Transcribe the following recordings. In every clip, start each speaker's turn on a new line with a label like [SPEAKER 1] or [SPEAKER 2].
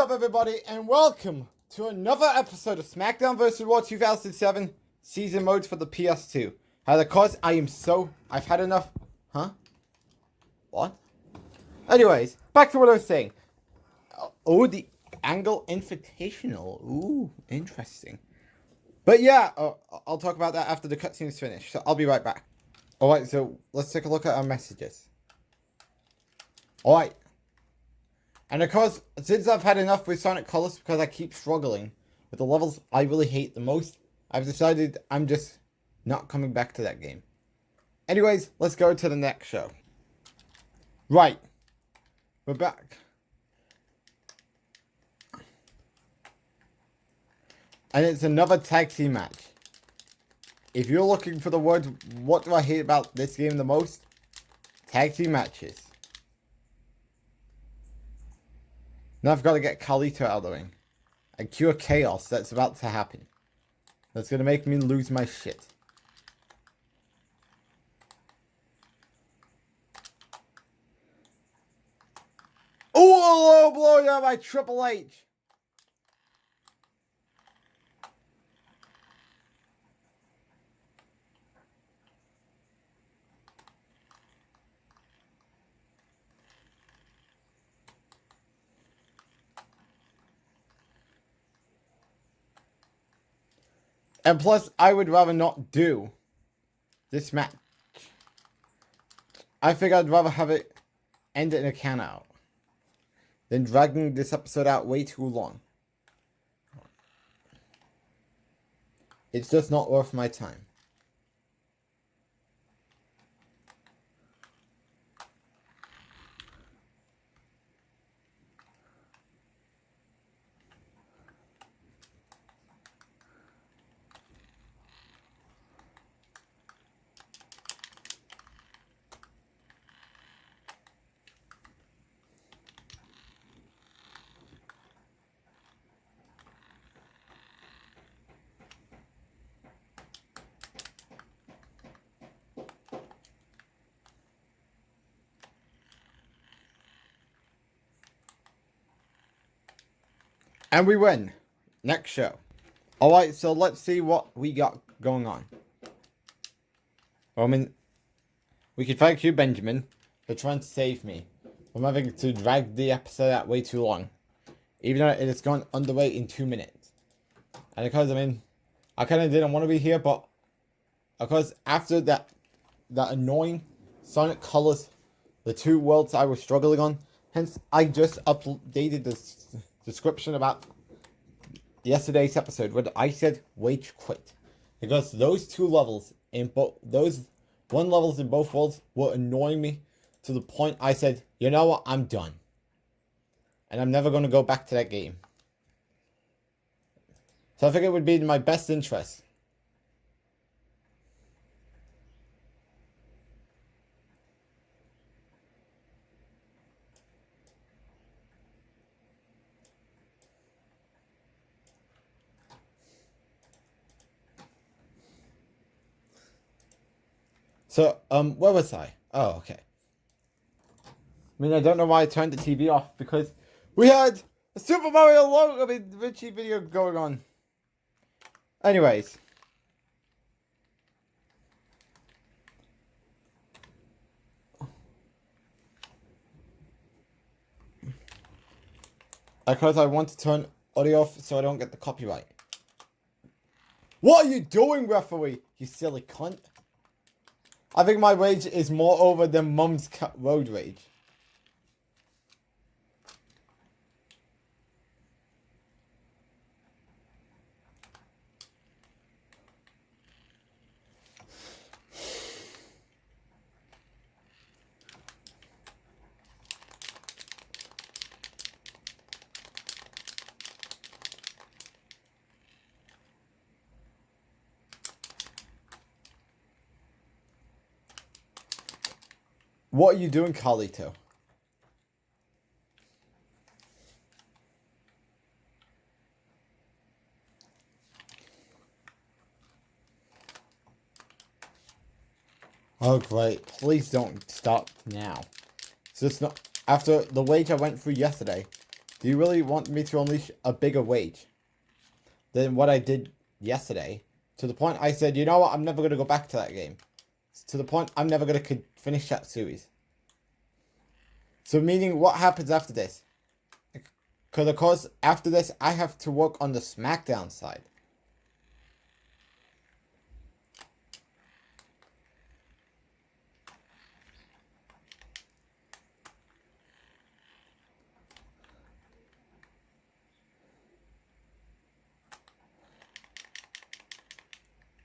[SPEAKER 1] up, everybody, and welcome to another episode of SmackDown vs. Raw 2007 Season Mode for the PS2. Of course, I've had enough. Huh? What? Anyways, back to what I was saying. Oh, the Angle Invitational. Ooh, interesting. But yeah, I'll talk about that after the cutscene is finished, so I'll be right back. Alright, so let's take a look at our messages. Alright. And of course, since I've had enough with Sonic Colors because I keep struggling with the levels I really hate the most, I've decided I'm just not coming back to that game. Anyways, let's go to the next show. Right. We're back. And it's another tag team match. If you're looking for the words, what do I hate about this game the most? Tag team matches. Now I've got to get Carlito out of the ring and cure chaos that's about to happen. That's going to make me lose my shit. Oh, blow down by Triple H. And plus, I would rather not do this match. I think I'd rather have it end in a count out than dragging this episode out way too long. It's just not worth my time. And we win. Next show. Alright, so let's see what we got going on. Well, I mean, we can thank you, Benjamin, for trying to save me from having to drag the episode out way too long. Even though it has gone underway in 2 minutes. And because, I mean, I kind of didn't want to be here, but of course, after that annoying Sonic Colors, the two worlds I was struggling on, hence I just updated this description about yesterday's episode where I said wage quit, because those two levels in those levels in both worlds were annoying me to the point I said, you know what, I'm done, and I'm never going to go back to that game. So I think it would be in my best interest So, where was I? Oh, okay. I mean, I don't know why I turned the TV off, because we had a Super Mario Richie video going on. Anyways. Because I want to turn audio off so I don't get the copyright. What are you doing, referee? You silly cunt. I think my rage is more over than Mum's road rage. What are you doing, Carlito? Oh great, please don't stop now. So it's not after the wait I went through yesterday. Do you really want me to unleash a bigger rage than what I did yesterday? To the point I said, you know what, I'm never going to go back to that game. To the point I'm never going to finish that series. So meaning, what happens after this? Because of course, after this, I have to work on the SmackDown side.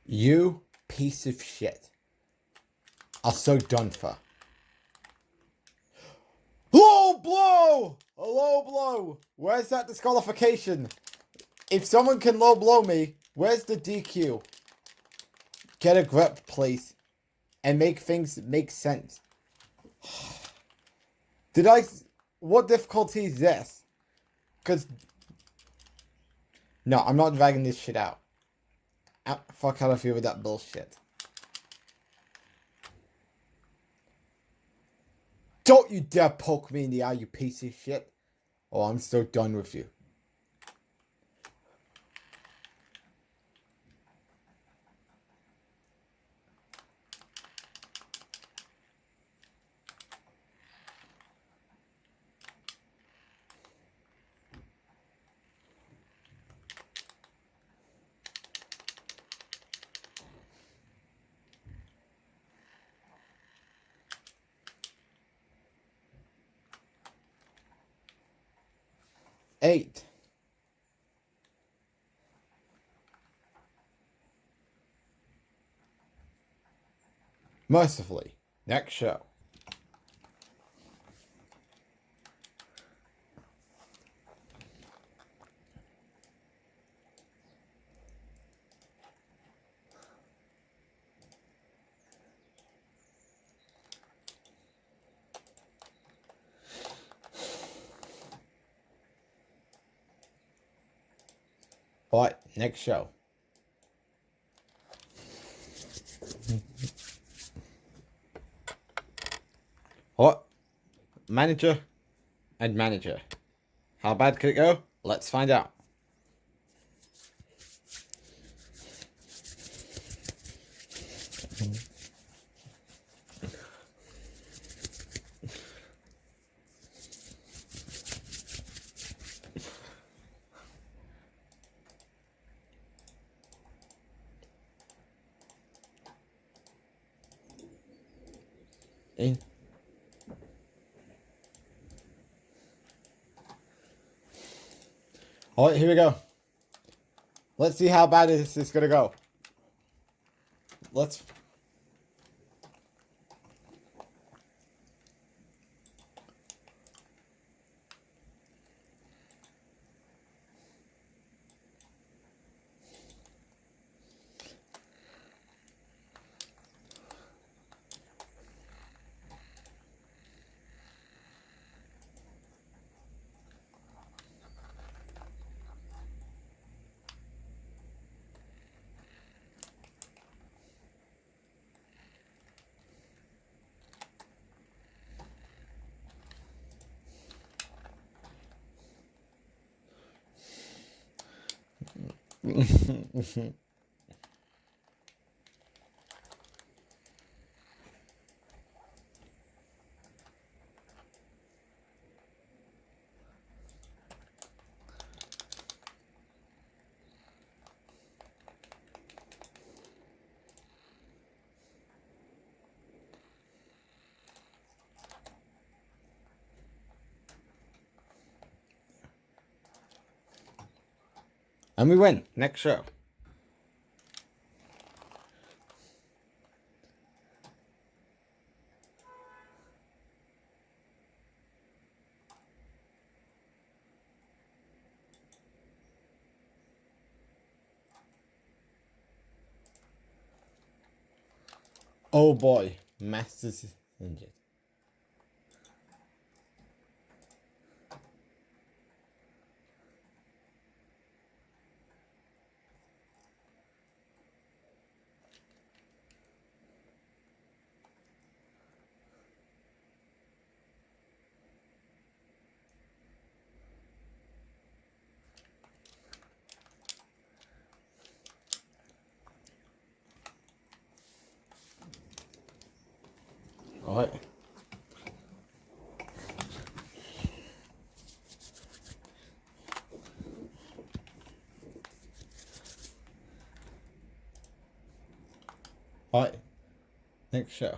[SPEAKER 1] You piece of shit are so done for. Low blow! A low blow! Where's that disqualification? If someone can low blow me, where's the DQ? Get a grip, please. And make things make sense. What difficulty is this? Because... No, I'm not dragging this shit out. Fuck how I feel with that bullshit. Don't you dare poke me in the eye, you piece of shit. Oh, I'm so done with you. Eight. Mercifully, next show. Alright, next show. What? Manager and manager. How bad could it go? Let's find out. In. Alright, here we go. Let's see how bad this is gonna go. Let's... And we win. Next show. Oh boy. Masters is injured. Alright. Alright. Next show.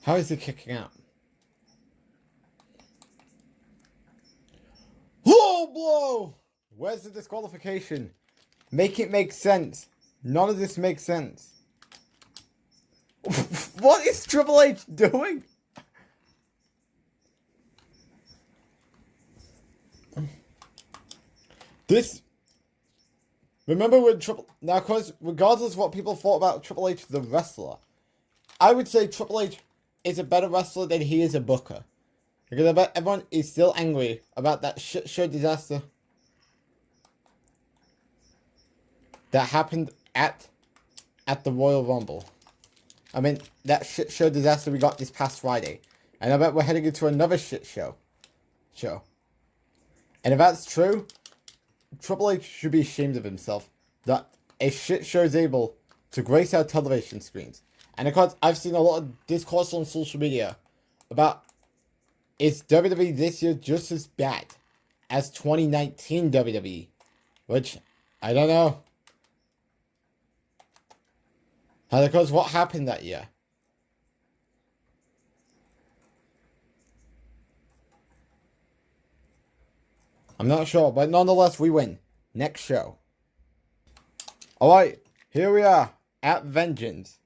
[SPEAKER 1] How is he kicking out? Low blow! Where's the disqualification? Make it make sense. None of this makes sense. What is Triple H doing? This... Remember when Triple... Now, of course, regardless of what people thought about Triple H, the wrestler, I would say Triple H is a better wrestler than he is a booker. Because I bet everyone is still angry about that shit show disaster that happened at the Royal Rumble. I mean, that shit show disaster we got this past Friday. And I bet we're heading into another shit show. And if that's true, Triple H should be ashamed of himself that a shit show is able to grace our television screens. And of course, I've seen a lot of discourse on social media about, is WWE this year just as bad as 2019 WWE? Which, I don't know. And of course, what happened that year? I'm not sure, but nonetheless, we win. Next show. Alright, here we are at Vengeance.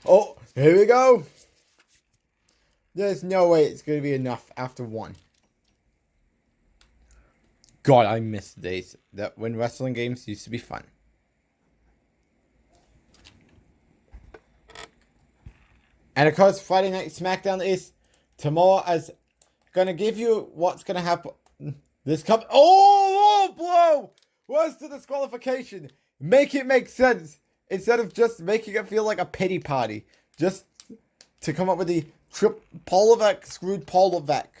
[SPEAKER 1] Oh, here we go. There's no way it's going to be enough after one. God, I miss the days that when wrestling games used to be fun. And of course, Friday Night SmackDown is tomorrow. As going to give you what's going to happen. This oh, blow! Where's the disqualification? Make it make sense. Instead of just making it feel like a pity party. Just to come up with the Paul Levesque screwed Paul Levesque.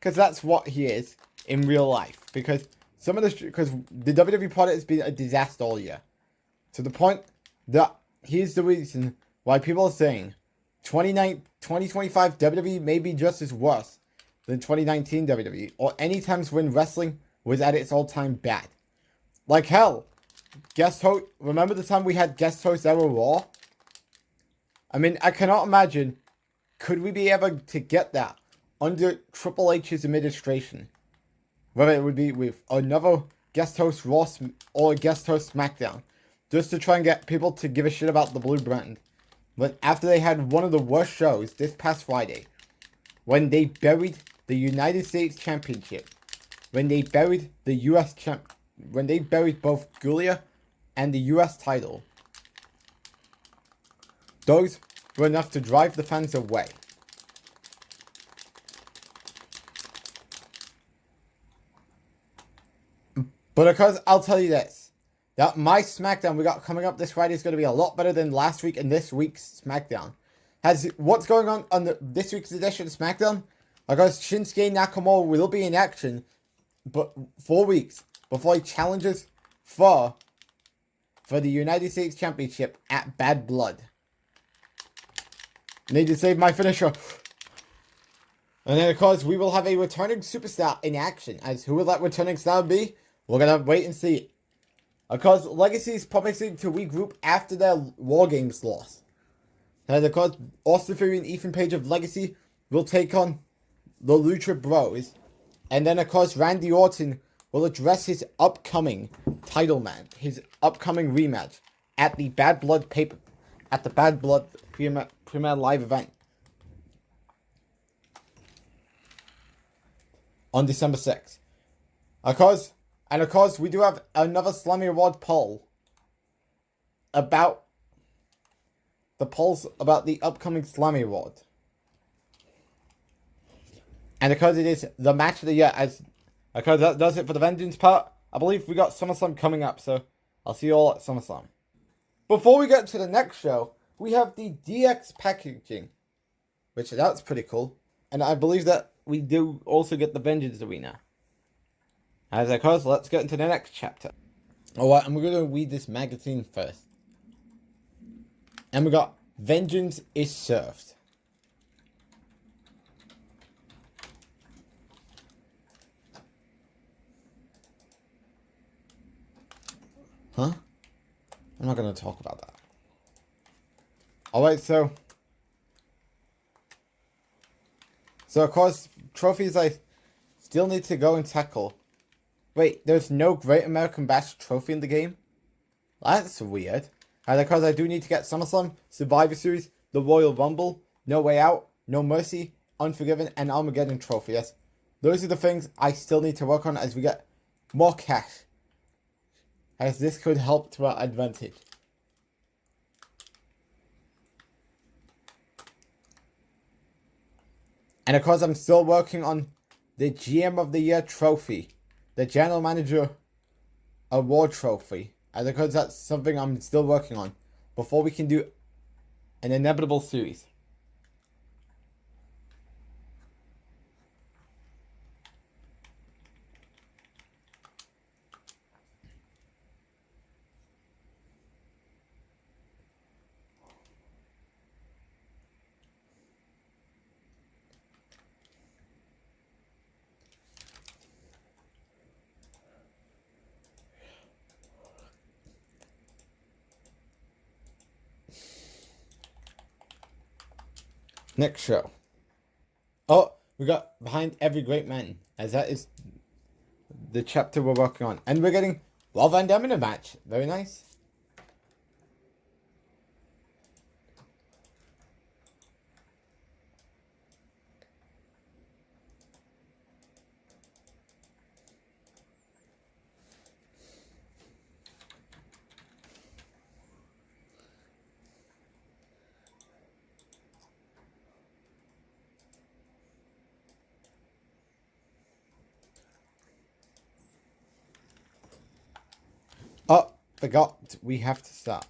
[SPEAKER 1] Because that's what he is in real life. Because the WWE product has been a disaster all year. To the point that he's the reason why people are saying 2025 WWE may be just as worse than 2019 WWE, or any times when wrestling was at its all-time bad. Like hell, guest host. Remember the time we had guest hosts that were Raw? I mean, I cannot imagine. Could we be able to get that under Triple H's administration? Whether it would be with another guest host Raw or a guest host SmackDown, just to try and get people to give a shit about the blue brand. But after they had one of the worst shows this past Friday, when they buried the United States Championship, when they buried the U.S. when they buried both Gulia and the U.S. title, those were enough to drive the fans away. But because I'll tell you this, that my SmackDown we got coming up this Friday is going to be a lot better than last week and this week's SmackDown. What's going on this week's edition of SmackDown? Because Shinsuke Nakamura will be in action, but 4 weeks before he challenges for the United States Championship at Bad Blood. Need to save my finisher. And then, of course, we will have a returning superstar in action. As who will that returning star be? We're going to wait and see. Of course, Legacy is promising to regroup after their War Games loss. And of course, Austin Theory and Ethan Page of Legacy will take on the Lucha Bros. And then, of course, Randy Orton will address his upcoming title match, his upcoming rematch at the Bad Blood Premier Live event on December 6th. Of course, we do have another Slammy Award poll about the upcoming Slammy Award. And because it is the match of the year, because that does it for the Vengeance part, I believe we got SummerSlam coming up, so I'll see you all at SummerSlam. Before we get to the next show, we have the DX packaging, which that's pretty cool. And I believe that we do also get the Vengeance Arena. As of course, let's get into the next chapter. Alright, and we're going to read this magazine first. And we got Vengeance is Served. Huh? I'm not going to talk about that. Alright, so of course, trophies I still need to go and tackle. Wait, there's no Great American Bash trophy in the game? That's weird. And of course, I do need to get SummerSlam, Survivor Series, the Royal Rumble, No Way Out, No Mercy, Unforgiven, and Armageddon trophy. Yes, those are the things I still need to work on as we get more cash. As this could help to our advantage. And of course, I'm still working on the GM of the Year trophy. The General Manager Award trophy. And of course, that's something I'm still working on. Before we can do an inevitable series. Next show. Oh, we got Behind Every Great Man, as that is the chapter we're working on. And we're getting Rob Van Dam in a match. Very nice. Oh, forgot. We have to start.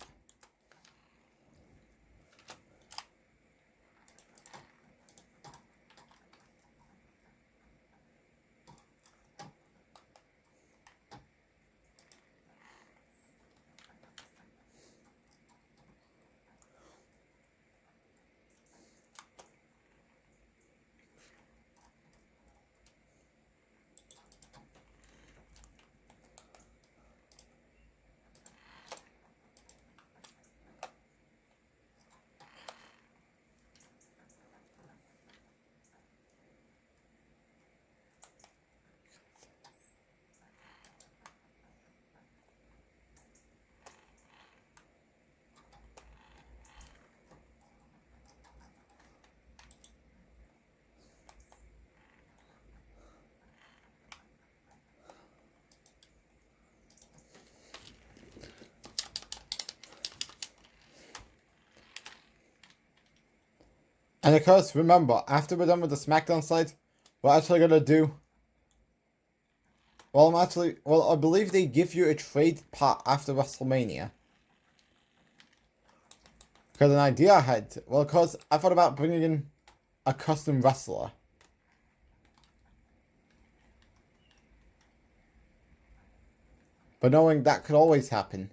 [SPEAKER 1] And of course, remember, after we're done with the SmackDown site, we're actually gonna do. Well, I believe they give you a trade part after WrestleMania. Because an idea I had, well, because I thought about bringing in a custom wrestler. But knowing that could always happen.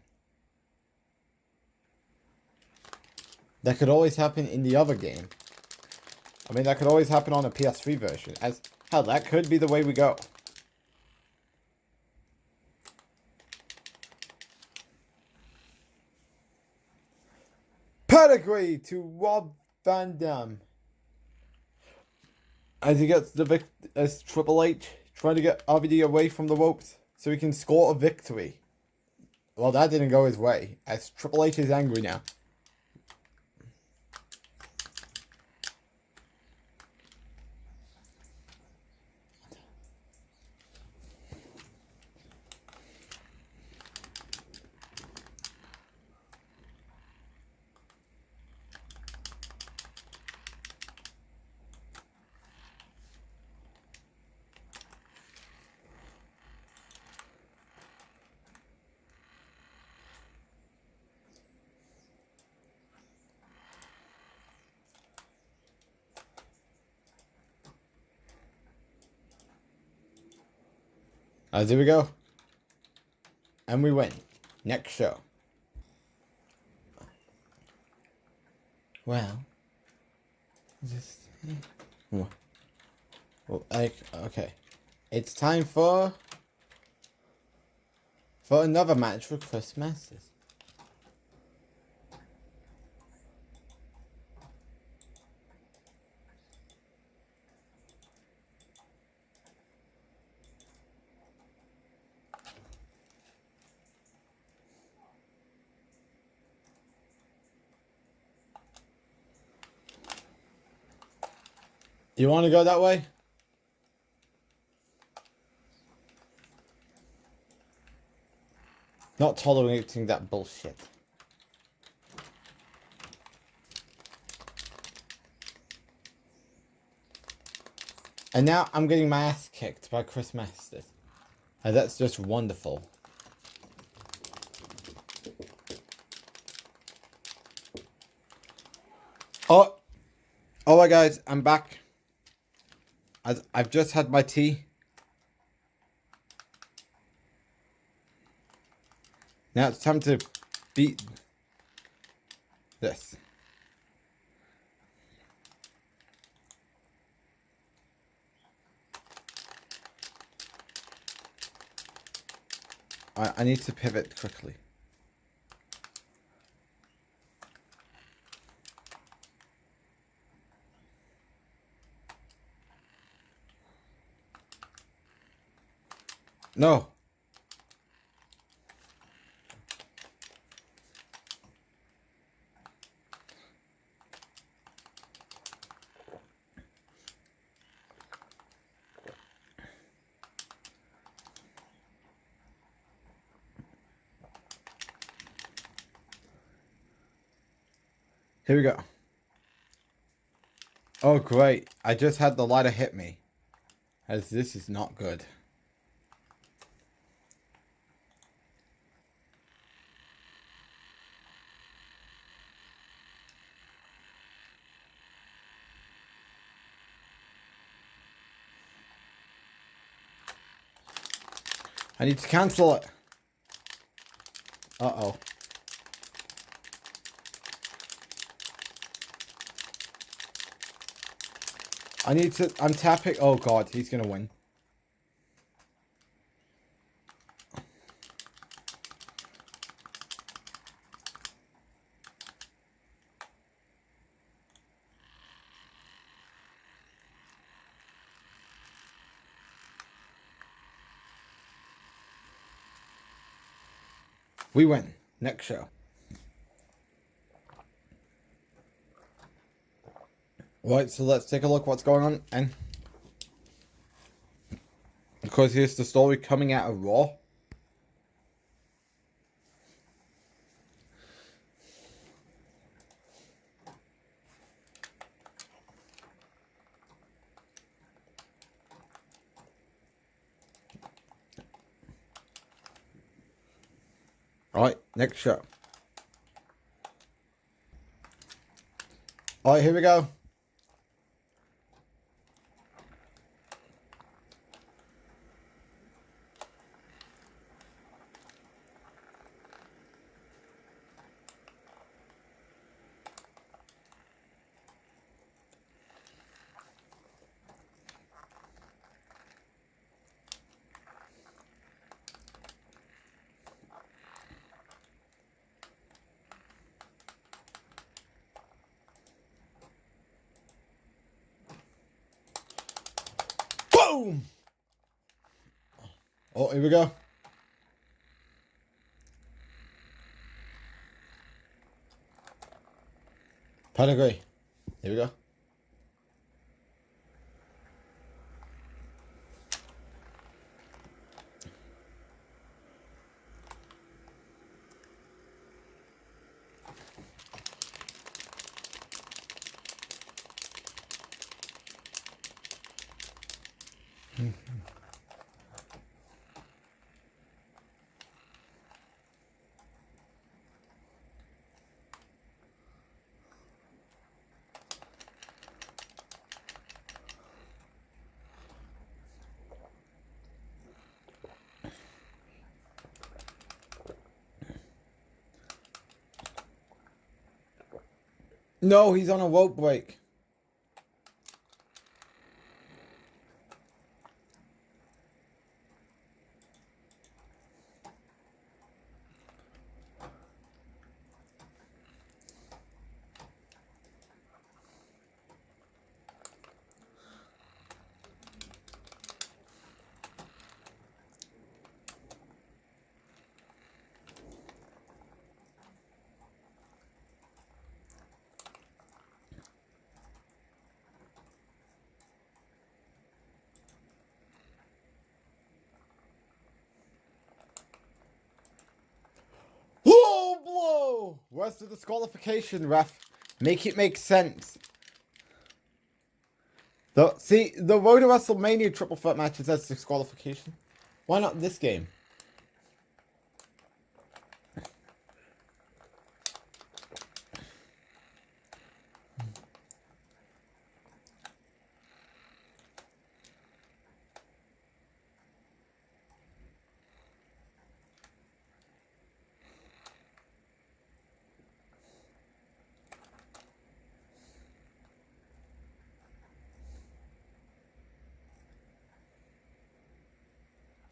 [SPEAKER 1] That could always happen in the other game. I mean, that could always happen on a PS3 version. As hell, that could be the way we go. Pedigree to Rob Van Dam. As he gets as Triple H trying to get RVD away from the ropes so he can score a victory. Well, that didn't go his way, as Triple H is angry now. There we go. And we win. Next show. Well. Okay. It's time for another match for Chris Masters. You want to go that way? Not tolerating that bullshit. And now I'm getting my ass kicked by Chris Masters. And that's just wonderful. Oh, alright guys, I'm back. I've just had my tea. Now it's time to beat this. I need to pivot quickly. No. Here we go. Oh great, I just had the lighter hit me. As this is not good. I need to cancel it. Uh-oh. I'm tapping. Oh god, he's gonna win. We win. Next show. Right, so let's take a look what's going on. And of course, here's the story coming out of Raw. Next show. Alright, here we go. Boom! Oh, here we go. Pedigree. Here we go. No, he's on a rope break. Low blow! Where's the disqualification, ref? Make it make sense. The Road to WrestleMania triple threat matches has disqualification. Why not this game?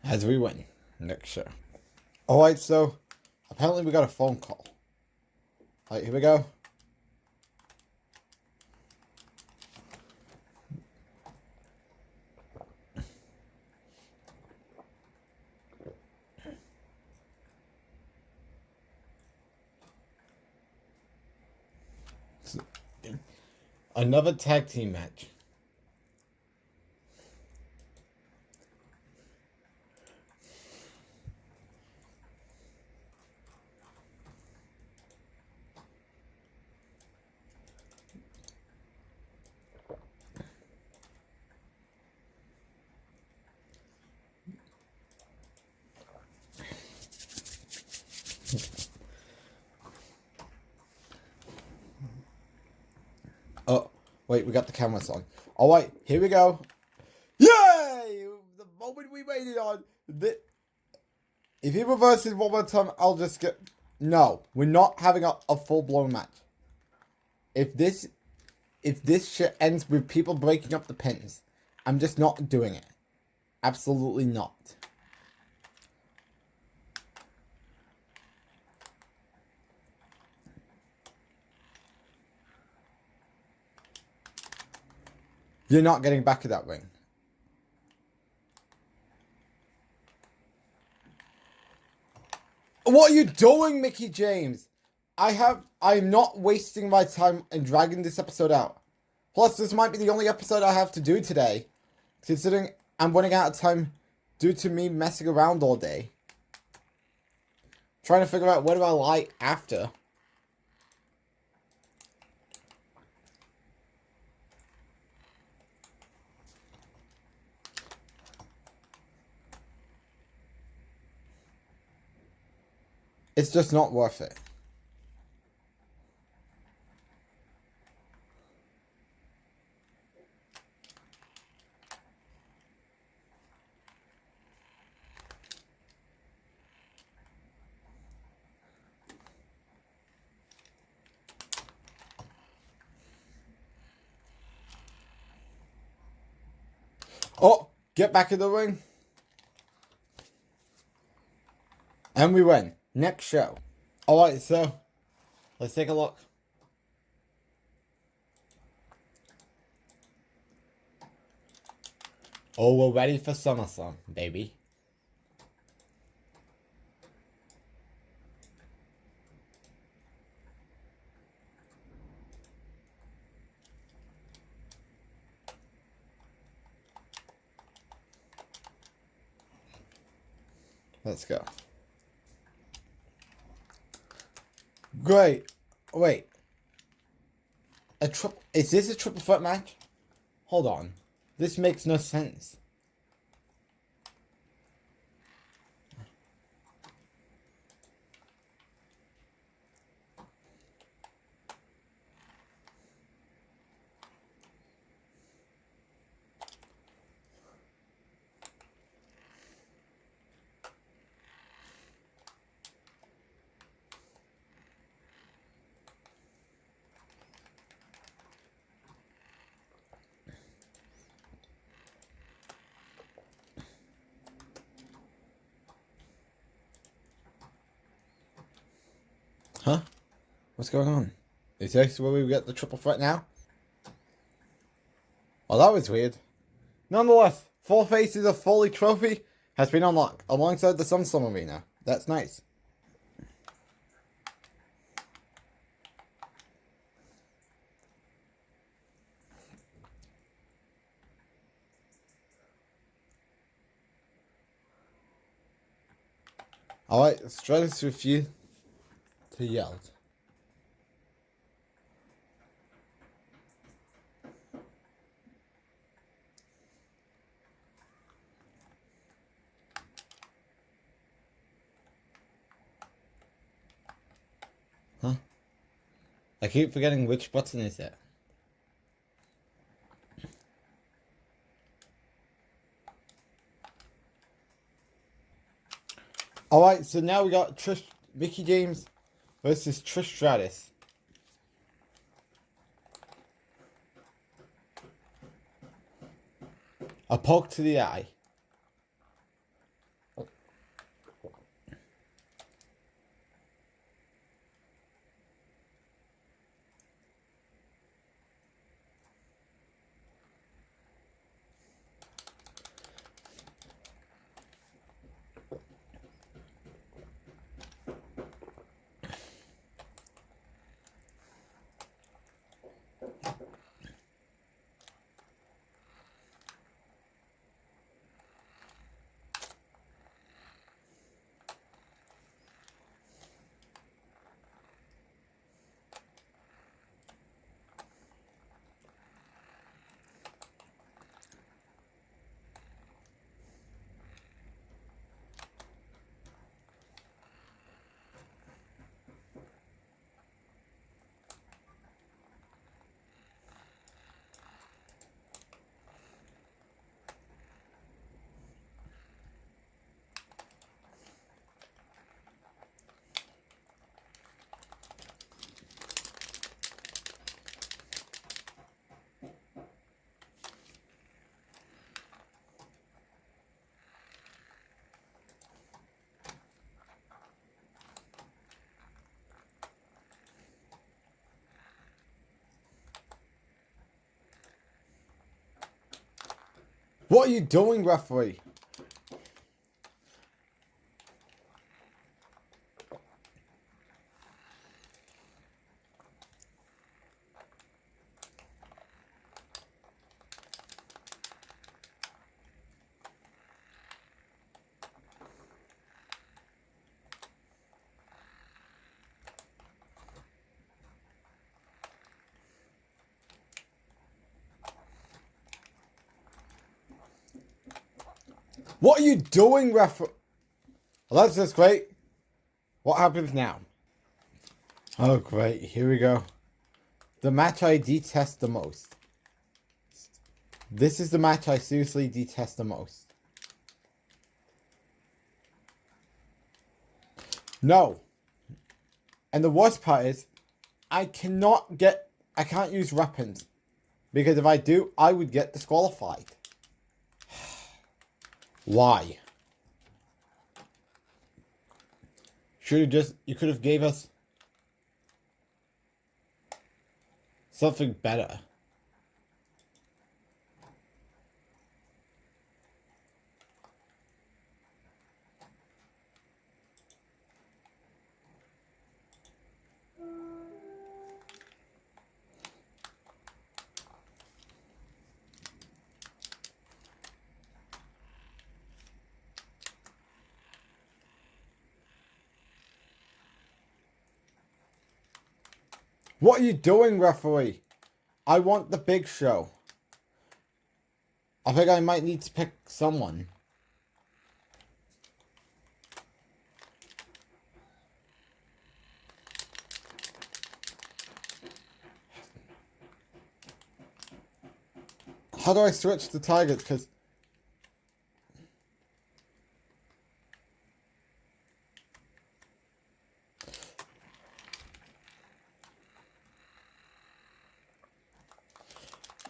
[SPEAKER 1] As we win. Next show. Alright, so apparently we got a phone call. Alright, here we go. Another tag team match. Oh, wait, we got the camera on. Alright, here we go. Yay! The moment we waited on. If he reverses one more time, I'll just get... No, we're not having a full-blown match. If this shit ends with people breaking up the pins, I'm just not doing it. Absolutely not. You're not getting back to that ring. What are you doing, Mickey James? I'm not wasting my time and dragging this episode out. Plus, this might be the only episode I have to do today, considering I'm running out of time due to me messing around all day. Trying to figure out what do I like after. It's just not worth it. Oh, get back in the ring. And we win. Next show. Alright, so let's take a look. Oh, we're ready for SummerSlam, baby. Let's go. Great. Wait. Is this a triple threat match? Hold on. This makes no sense. Huh? What's going on? Is this where we get the triple threat now? Well, that was weird. Nonetheless, 4 Faces of Foley trophy has been unlocked alongside the SummerSlam Arena. That's nice. Alright, Stratus refused to yell. Huh? I keep forgetting which button is it. Alright, so now we got Mickie James versus Trish Stratus. A poke to the eye. What are you doing, referee? What are you doing, referee? Well, that's just great. What happens now? Oh, great. Here we go. The match I detest the most. This is the match I seriously detest the most. No. And the worst part is, I can't use weapons. Because if I do, I would get disqualified. Why? You could have gave us something better. What are you doing, referee? I want the big show. I think I might need to pick someone. How do I switch the targets? Because...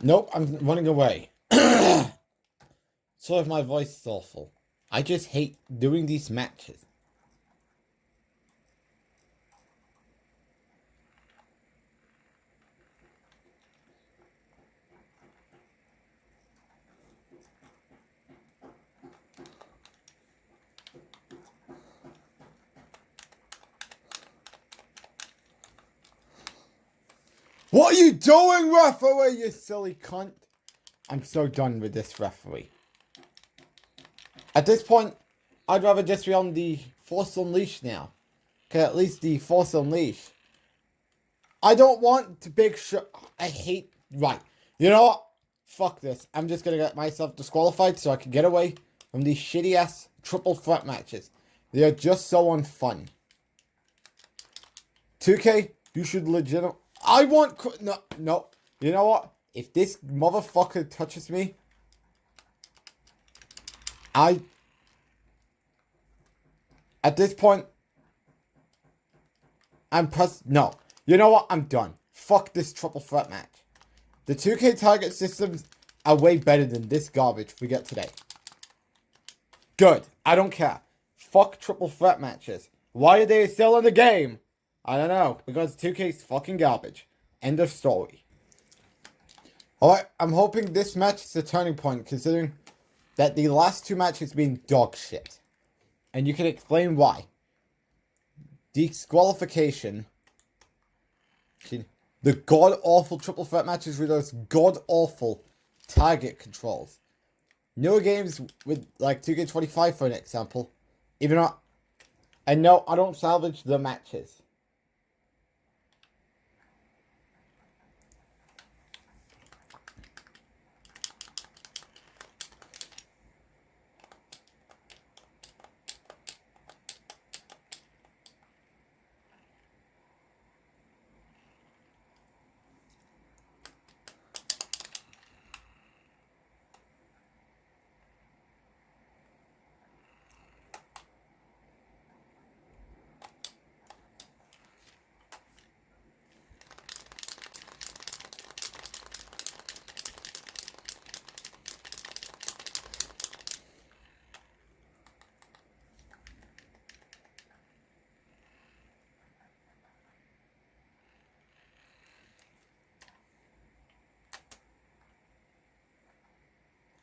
[SPEAKER 1] Nope, I'm running away. Sorry if my voice is awful. I just hate doing these matches. What are you doing, referee, you silly cunt? I'm so done with this referee. At this point, I'd rather just be on the Force Unleashed now. Okay, at least the Force Unleashed. I don't want the big show. I hate... Right. You know what? Fuck this. I'm just gonna get myself disqualified so I can get away from these shitty-ass triple threat matches. They are just so unfun. 2K, you should legit... I want... No, no. You know what? If this motherfucker touches me... At this point... No. You know what? I'm done. Fuck this triple threat match. The 2K target systems are way better than this garbage we get today. Good. I don't care. Fuck triple threat matches. Why are they still in the game? I don't know. Because 2K's fucking garbage. End of story. Alright, I'm hoping this match is a turning point, considering that the last two matches been dog shit. And you can explain why. Disqualification. The god-awful triple threat matches with those god-awful target controls. Newer games with, like, 2K25 for an example. Even though... And no, I don't salvage the matches.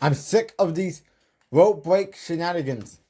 [SPEAKER 1] I'm sick of these rope break shenanigans.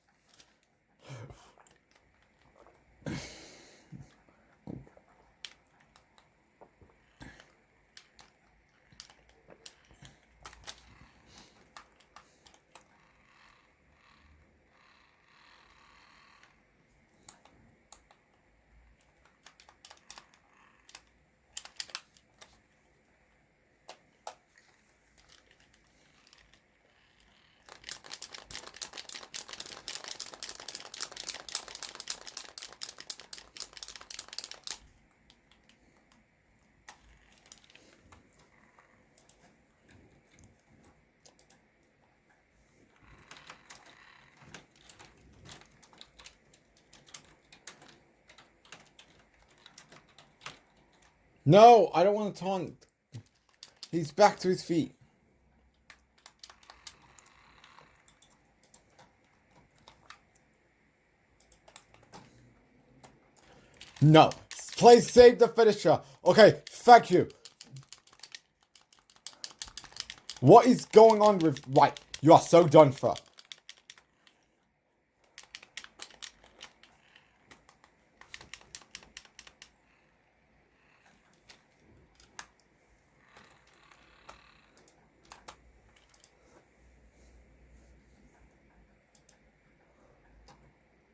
[SPEAKER 1] No, I don't want to taunt. He's back to his feet. No. Please save the finisher. Okay, thank you. What is going on with... Right, you are so done for.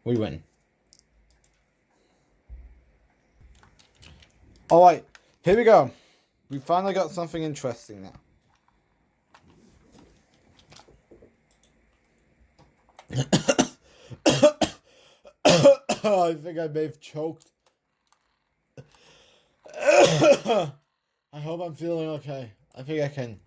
[SPEAKER 1] We win. Alright, here we go. We finally got something interesting now. I think I may have choked. I hope I'm feeling okay. I think I can.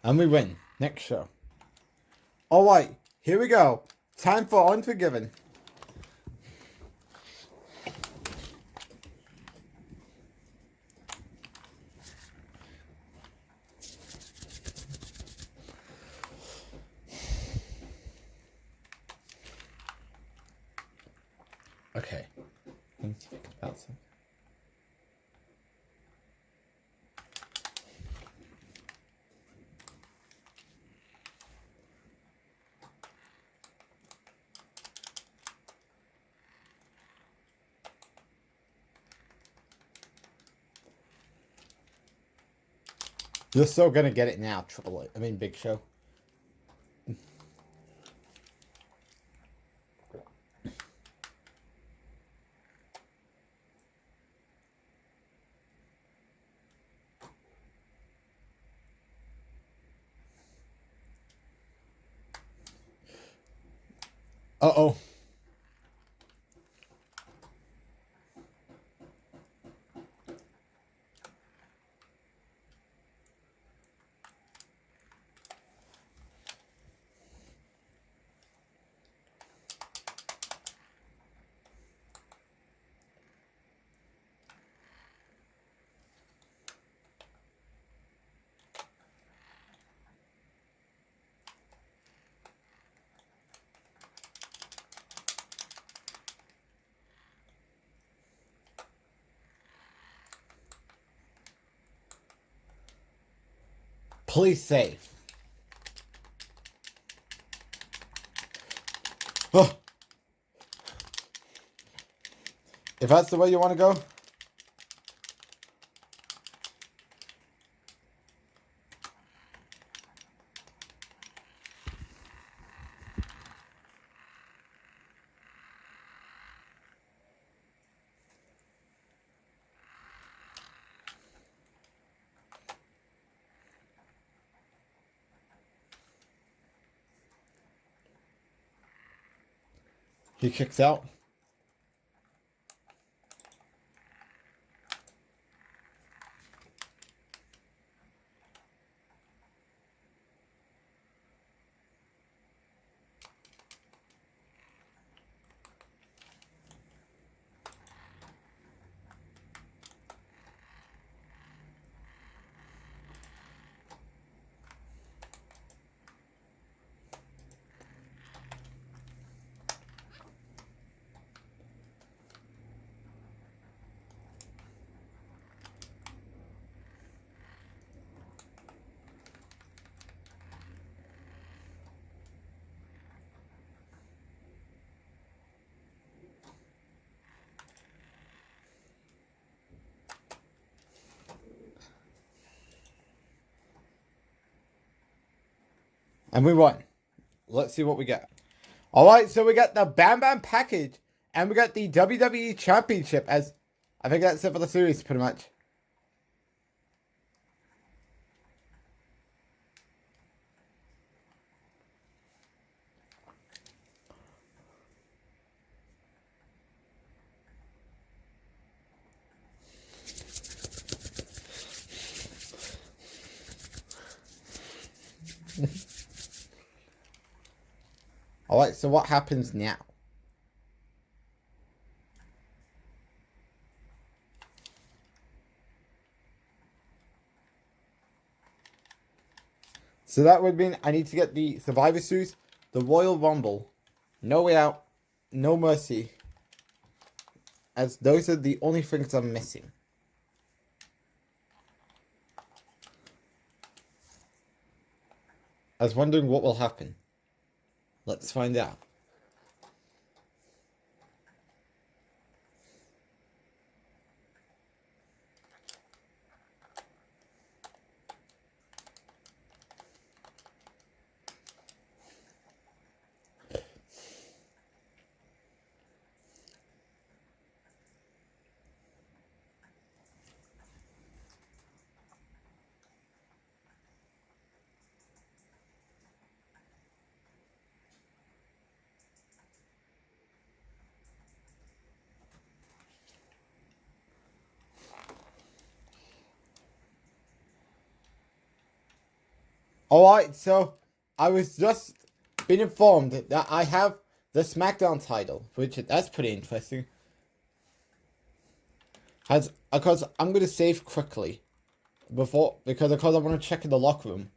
[SPEAKER 1] And we win. Next show. Alright, here we go. Time for Unforgiven. Okay. Let me think about something. You're still gonna get it now, Big Show. Uh-oh. Please save. Oh. If that's the way you want to go. He kicks out. And we won. Let's see what we get. Alright, so we got the Bam Bam package. And we got the WWE Championship as... I think that's it for the series, pretty much. Alright, so what happens now? So that would mean I need to get the Survivor Series, the Royal Rumble, No Way Out, No Mercy, as those are the only things I'm missing. I was wondering what will happen. Let's find out. Alright, so I was just being informed that I have the SmackDown title, which that's pretty interesting. Because I'm gonna save quickly because I want to check in the locker room.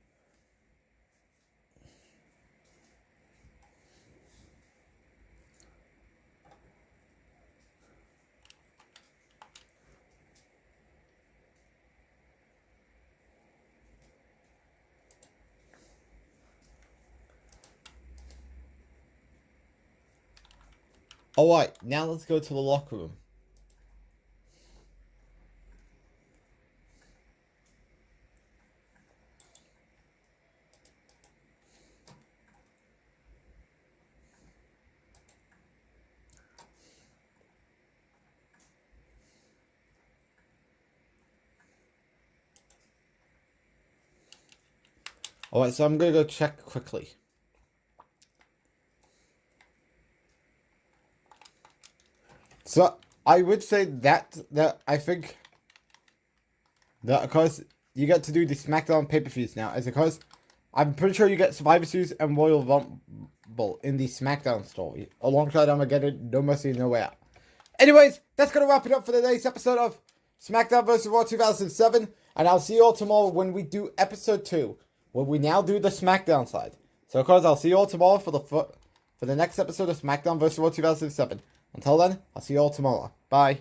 [SPEAKER 1] Alright, now let's go to the locker room. Alright, so I'm gonna go check quickly. So I would say that I think that because you get to do the SmackDown pay-per-views now, as because I'm pretty sure you get Survivor Series and Royal Rumble in the SmackDown story, alongside Armageddon, No Mercy, No Way Out. Anyways, that's gonna wrap it up for today's episode of SmackDown vs. Raw 2007, and I'll see you all tomorrow when we do episode 2, where we now do the SmackDown side. So of course, I'll see you all tomorrow for the next episode of SmackDown vs. Raw 2007. Until then, I'll see you all tomorrow. Bye.